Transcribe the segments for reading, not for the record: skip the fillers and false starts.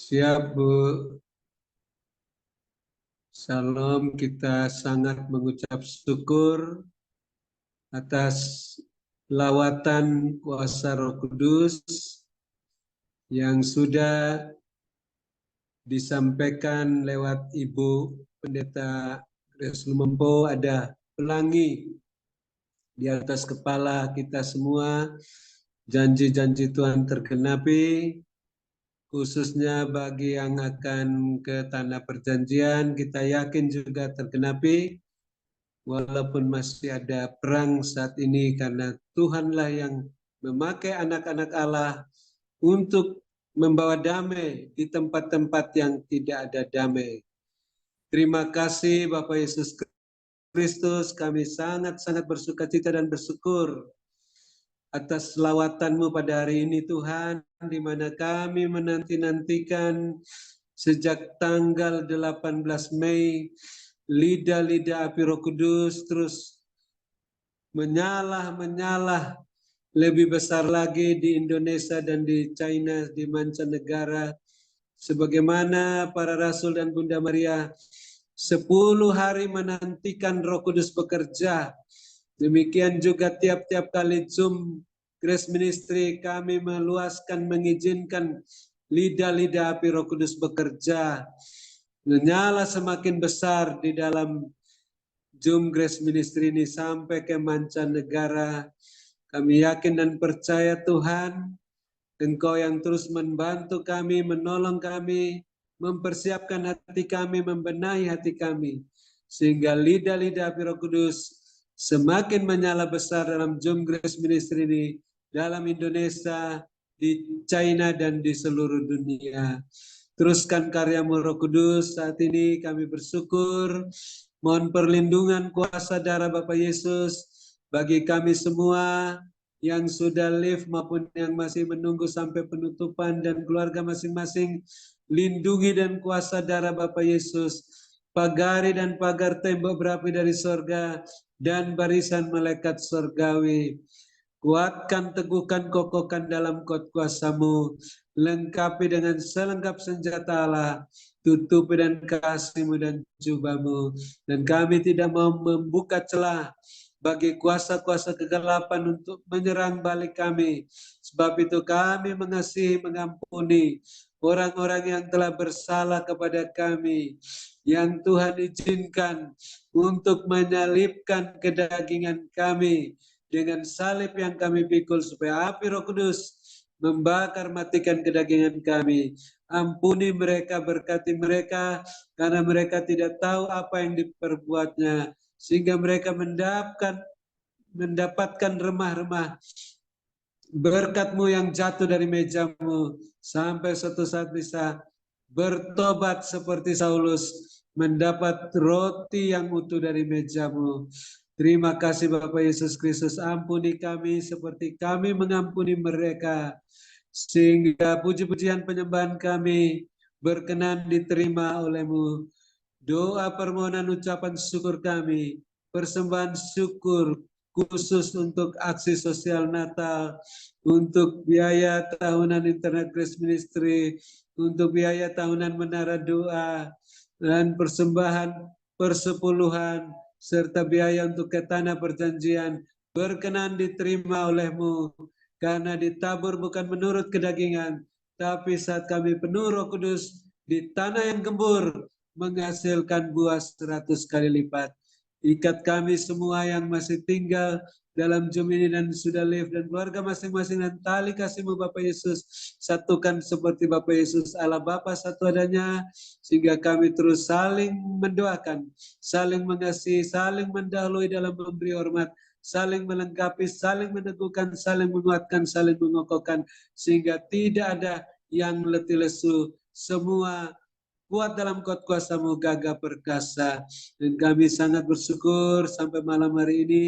Siap, Bu. Salam, kita sangat mengucap syukur atas lawatan kuasa Roh Kudus yang sudah disampaikan lewat Ibu Pendeta Grace Lumempo. Ada pelangi di atas kepala kita semua, janji-janji Tuhan tergenapi, khususnya bagi yang akan ke tanah perjanjian, kita yakin juga tergenapi, walaupun masih ada perang saat ini, karena Tuhanlah yang memakai anak-anak Allah untuk membawa damai di tempat-tempat yang tidak ada damai. Terima kasih Bapak Yesus Kristus, kami sangat-sangat bersukacita dan bersyukur atas lawatan-Mu pada hari ini Tuhan, di mana kami menanti-nantikan sejak tanggal 18 Mei, lidah-lidah api Roh Kudus terus menyala lebih besar lagi di Indonesia dan di China, di mancanegara. Sebagaimana para rasul dan Bunda Maria 10 hari menantikan Roh Kudus bekerja, demikian juga tiap-tiap kali Zoom Grace Ministry kami meluaskan, mengizinkan lidah-lidah api Roh Kudus bekerja, menyala semakin besar di dalam Zoom Grace Ministry ini sampai ke mancanegara. Kami yakin dan percaya Tuhan, Engkau yang terus membantu kami, menolong kami, mempersiapkan hati kami, membenahi hati kami, sehingga lidah-lidah api Roh Kudus semakin menyala besar dalam Zoom Grace Ministry ini, dalam Indonesia, di China, dan di seluruh dunia. Teruskan karya-Mu Roh Kudus. Saat ini kami bersyukur, mohon perlindungan kuasa darah Bapak Yesus bagi kami semua yang sudah live maupun yang masih menunggu sampai penutupan, dan keluarga masing-masing. Lindungi dan kuasa darah Bapak Yesus, pagari dan pagar tembok berapi dari sorga, dan barisan malaikat sorgawi. Kuatkan, teguhkan, kokohkan dalam kuasa-Mu, lengkapi dengan selengkap senjata Allah, tutupi dan kasih-Mu dan jubah-Mu. Dan kami tidak mau membuka celah bagi kuasa-kuasa kegelapan untuk menyerang balik kami. Sebab itu kami mengasihi, mengampuni orang-orang yang telah bersalah kepada kami, yang Tuhan izinkan untuk menyalibkan kedagingan kami dengan salib yang kami pikul, supaya api Roh Kudus membakar matikan kedagingan kami. Ampuni mereka, berkati mereka, karena mereka tidak tahu apa yang diperbuatnya, sehingga mereka mendapatkan remah-remah berkat-Mu yang jatuh dari meja-Mu, sampai suatu saat bisa bertobat seperti Saulus, mendapat roti yang utuh dari meja-Mu. Terima kasih Bapak Yesus Kristus, ampuni kami seperti kami mengampuni mereka, sehingga puji-pujian penyembahan kami berkenan diterima oleh-Mu. Doa permohonan ucapan syukur kami, persembahan syukur khusus untuk aksi sosial Natal, untuk biaya tahunan Internet Grace Ministry, untuk biaya tahunan Menara Doa, dan persembahan persepuluhan, serta biaya untuk ke tanah perjanjian, berkenan diterima oleh-Mu, karena ditabur bukan menurut kedagingan, tapi saat kami penuh Roh Kudus di tanah yang gembur, menghasilkan buah 100 kali lipat. Ikat kami semua yang masih tinggal dalam Zoom ini dan sudah live, dan keluarga masing-masing, dan tali kasih-Mu Bapak Yesus satukan seperti Bapak Yesus Allah Bapa satu adanya, sehingga kami terus saling mendoakan, saling mengasihi, saling mendahului dalam memberi hormat, saling melengkapi, saling meneguhkan, saling menguatkan, saling mengokohkan, sehingga tidak ada yang letih lesu, semua kuat dalam kuasa-Mu, gagah perkasa. Dan kami sangat bersyukur sampai malam hari ini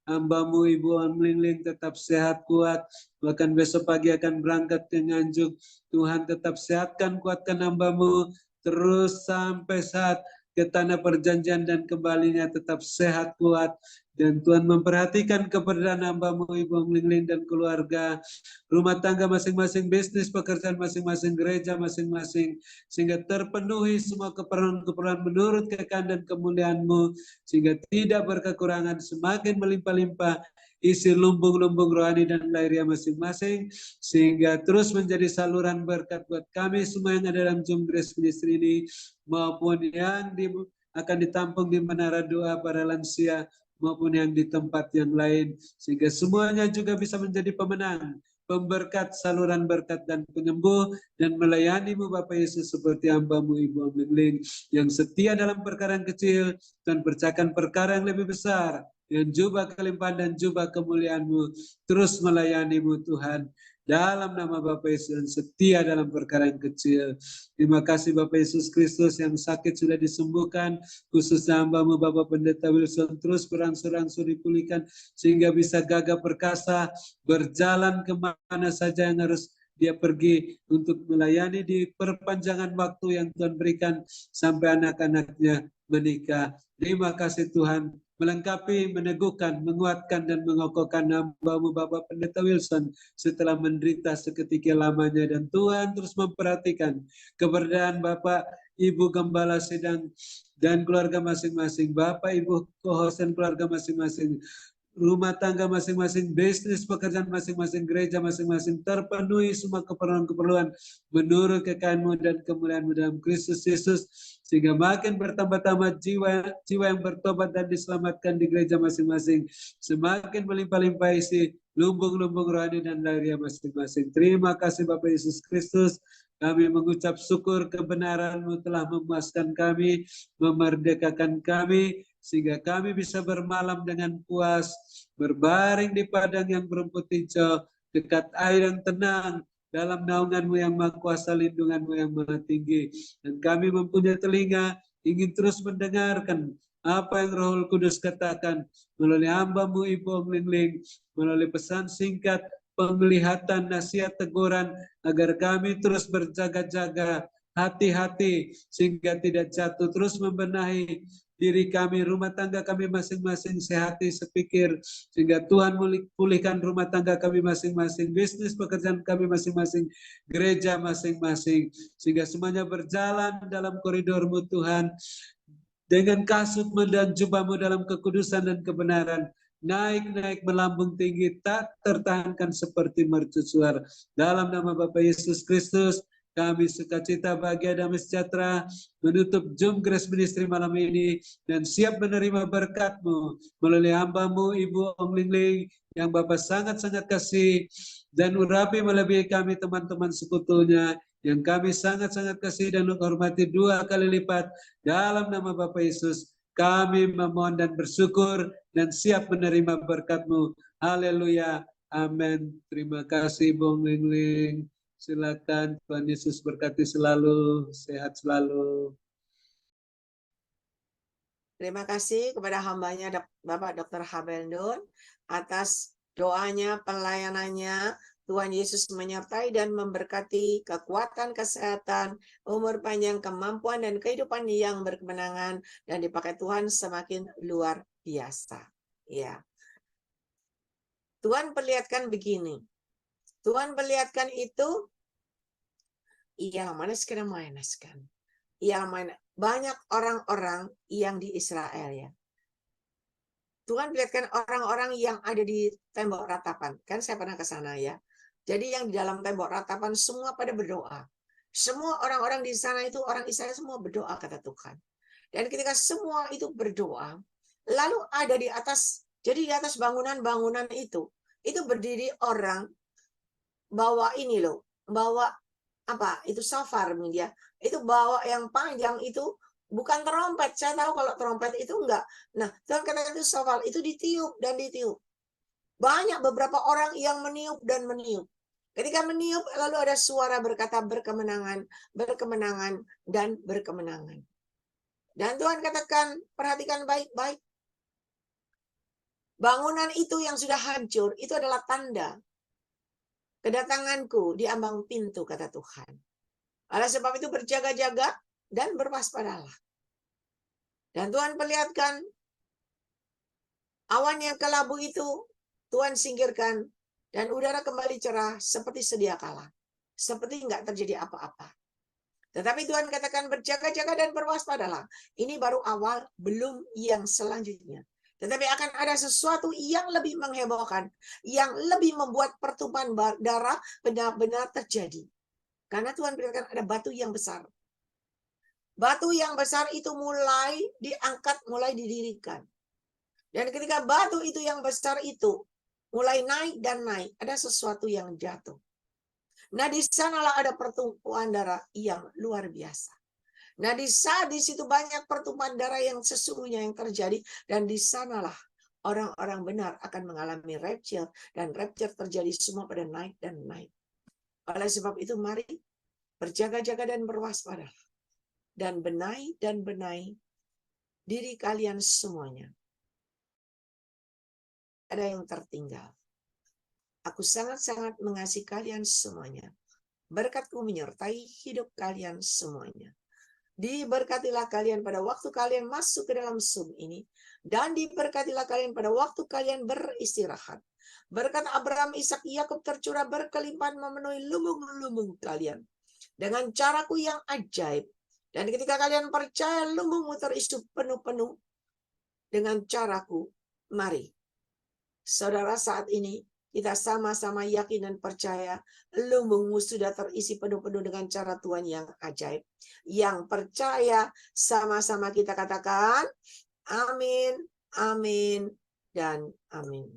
hamba-Mu Ibu Amlingling tetap sehat, kuat, bahkan besok pagi akan berangkat ke Nganjuk. Tuhan tetap sehatkan, kuatkan hamba-Mu terus sampai saat ke tanah perjanjian dan kembalinya tetap sehat kuat. Dan Tuhan memperhatikan keberadaan hamba-Mu Ibu Lingling dan keluarga, rumah tangga masing-masing, bisnis, pekerjaan masing-masing, gereja masing-masing, sehingga terpenuhi semua keperluan-keperluan menurut kekayaan dan kemuliaan-Mu, sehingga tidak berkekurangan, semakin melimpah-limpah isi lumbung-lumbung rohani dan lahiriah masing-masing, sehingga terus menjadi saluran berkat buat kami semua yang ada dalam Zoom Grace Ministry ini, maupun yang akan ditampung di menara doa para lansia, maupun yang di tempat yang lain, sehingga semuanya juga bisa menjadi pemenang, pemberkat, saluran berkat dan penyembuh, dan melayani-Mu Bapak Yesus seperti hamba-Mu Ibu Lingling yang setia dalam perkara yang kecil dan percayakan perkara yang lebih besar, yang jubah kelimpahan dan jubah kemuliaan-Mu, terus melayani-Mu Tuhan, dalam nama Bapak Yesus yang setia dalam perkara yang kecil. Terima kasih Bapak Yesus Kristus yang sakit sudah disembuhkan, khususnya hamba-Mu Bapak Pendeta Wilson terus berangsur-angsur dipulihkan sehingga bisa gagah perkasa berjalan kemana saja yang harus dia pergi untuk melayani di perpanjangan waktu yang Tuhan berikan sampai anak-anaknya menikah. Terima kasih Tuhan, melengkapi, meneguhkan, menguatkan, dan mengokohkan hamba-Mu Bapak Pendeta Wilson setelah menderita seketika lamanya. Dan Tuhan terus memperhatikan keberadaan Bapak Ibu Gembala Sedang dan keluarga masing-masing, Bapak Ibu co-host dan keluarga masing-masing, rumah tangga masing-masing, bisnis, pekerjaan masing-masing, gereja masing-masing, terpenuhi semua keperluan-keperluan menurut kekayaan-Mu dan kemuliaan-Mu dalam Kristus Yesus, sehingga makin bertambah-tambah jiwa yang bertobat dan diselamatkan di gereja masing-masing, semakin melimpah-limpah isi lumbung-lumbung rohani dan lahiriah masing-masing. Terima kasih Bapak Yesus Kristus. Kami mengucap syukur kebenaran-Mu telah memuaskan kami, memerdekakan kami, sehingga kami bisa bermalam dengan puas, berbaring di padang yang berumput hijau, dekat air yang tenang, dalam naungan-Mu yang maha kuasa, lindungan-Mu yang maha tinggi. Dan kami mempunyai telinga, ingin terus mendengarkan apa yang Roh Kudus katakan melalui hamba-Mu Ibu Lingling, melalui pesan singkat, penglihatan, nasihat, teguran, agar kami terus berjaga-jaga, hati-hati, sehingga tidak jatuh, terus membenahi diri kami, rumah tangga kami masing-masing, sehati, sepikir, sehingga Tuhan pulihkan rumah tangga kami masing-masing, bisnis pekerjaan kami masing-masing, gereja masing-masing, sehingga semuanya berjalan dalam koridor-Mu Tuhan, dengan kasut-Mu dan jubah-Mu dalam kekudusan dan kebenaran, naik-naik melambung tinggi, tak tertahankan seperti mercusuar. Dalam nama Bapa Yesus Kristus, kami sukacita, bahagia, damai sejahtera menutup Zoom Grace Ministry malam ini dan siap menerima berkat-Mu melalui hamba-Mu Ibu Lingling yang Bapak sangat-sangat kasih dan urapi melebihi kami teman-teman sekutunya yang kami sangat-sangat kasih dan hormati 2 kali lipat. Dalam nama Bapa Yesus kami memohon dan bersyukur dan siap menerima berkat-Mu. Haleluya. Amin. Terima kasih Bung Lingling. Silakan, Tuhan Yesus berkati selalu, sehat selalu. Terima kasih kepada hambanya Bapak Dr. Habeldon atas doanya, pelayanannya. Tuhan Yesus menyertai dan memberkati kekuatan, kesehatan, umur panjang, kemampuan, dan kehidupan yang berkemenangan, dan dipakai Tuhan semakin luar biasa. Ya, Tuhan perlihatkan begini. Tuhan perlihatkan itu, ia menaskan. Banyak orang-orang yang di Israel ya. Tuhan perlihatkan orang-orang yang ada di tembok ratapan. Kan saya pernah ke sana ya. Jadi yang di dalam tembok ratapan semua pada berdoa. Semua orang-orang di sana itu orang Israel semua berdoa kata Tuhan. Dan ketika semua itu berdoa, lalu ada di atas, jadi di atas bangunan-bangunan itu berdiri orang bawa ini loh, bawa apa? Itu shofar dia. Itu bawa yang panjang itu bukan trompet. Saya tahu kalau trompet itu enggak. Nah, Tuhan katakan itu shofar itu ditiup dan ditiup. Banyak beberapa orang yang meniup dan meniup. Ketika meniup lalu ada suara berkata berkemenangan, berkemenangan dan berkemenangan. Dan Tuhan katakan, perhatikan baik-baik. Bangunan itu yang sudah hancur itu adalah tanda kedatanganku di ambang pintu kata Tuhan. Oleh sebab itu berjaga-jaga dan berwaspadalah. Dan Tuhan perlihatkan awan yang kelabu itu Tuhan singkirkan dan udara kembali cerah seperti sedia kala. Seperti nggak terjadi apa-apa. Tetapi Tuhan katakan berjaga-jaga dan berwaspadalah. Ini baru awal, belum yang selanjutnya. Tetapi akan ada sesuatu yang lebih menghebohkan, yang lebih membuat pertumpahan darah benar-benar terjadi. Karena Tuhan berikan ada batu yang besar. Batu yang besar itu mulai diangkat, mulai didirikan. Dan ketika batu itu yang besar itu mulai naik dan naik, ada sesuatu yang jatuh. Nah, di sanalah ada pertumpahan darah yang luar biasa. Nah, di saat di situ banyak pertumpahan darah yang sesungguhnya yang terjadi, dan di sanalah orang-orang benar akan mengalami rapture, dan rapture terjadi semua pada naik dan naik. Oleh sebab itu, mari berjaga-jaga dan berwaspada, dan benahi diri kalian semuanya. Ada yang tertinggal. Aku sangat-sangat mengasihi kalian semuanya. Berkat-Ku menyertai hidup kalian semuanya. Diberkatilah kalian pada waktu kalian masuk ke dalam Zoom ini. Dan diberkatilah kalian pada waktu kalian beristirahat. Berkat Abraham, Ishak, Yakub tercurah berkelimpahan memenuhi lumbung-lumbung kalian. Dengan caraku yang ajaib. Dan ketika kalian percaya lumbungmu terisi penuh-penuh dengan caraku, mari. Saudara, saat ini kita sama-sama yakin dan percaya lumbungmu sudah terisi penuh-penuh dengan cara Tuhan yang ajaib. Yang percaya sama-sama kita katakan amin, amin, dan amin.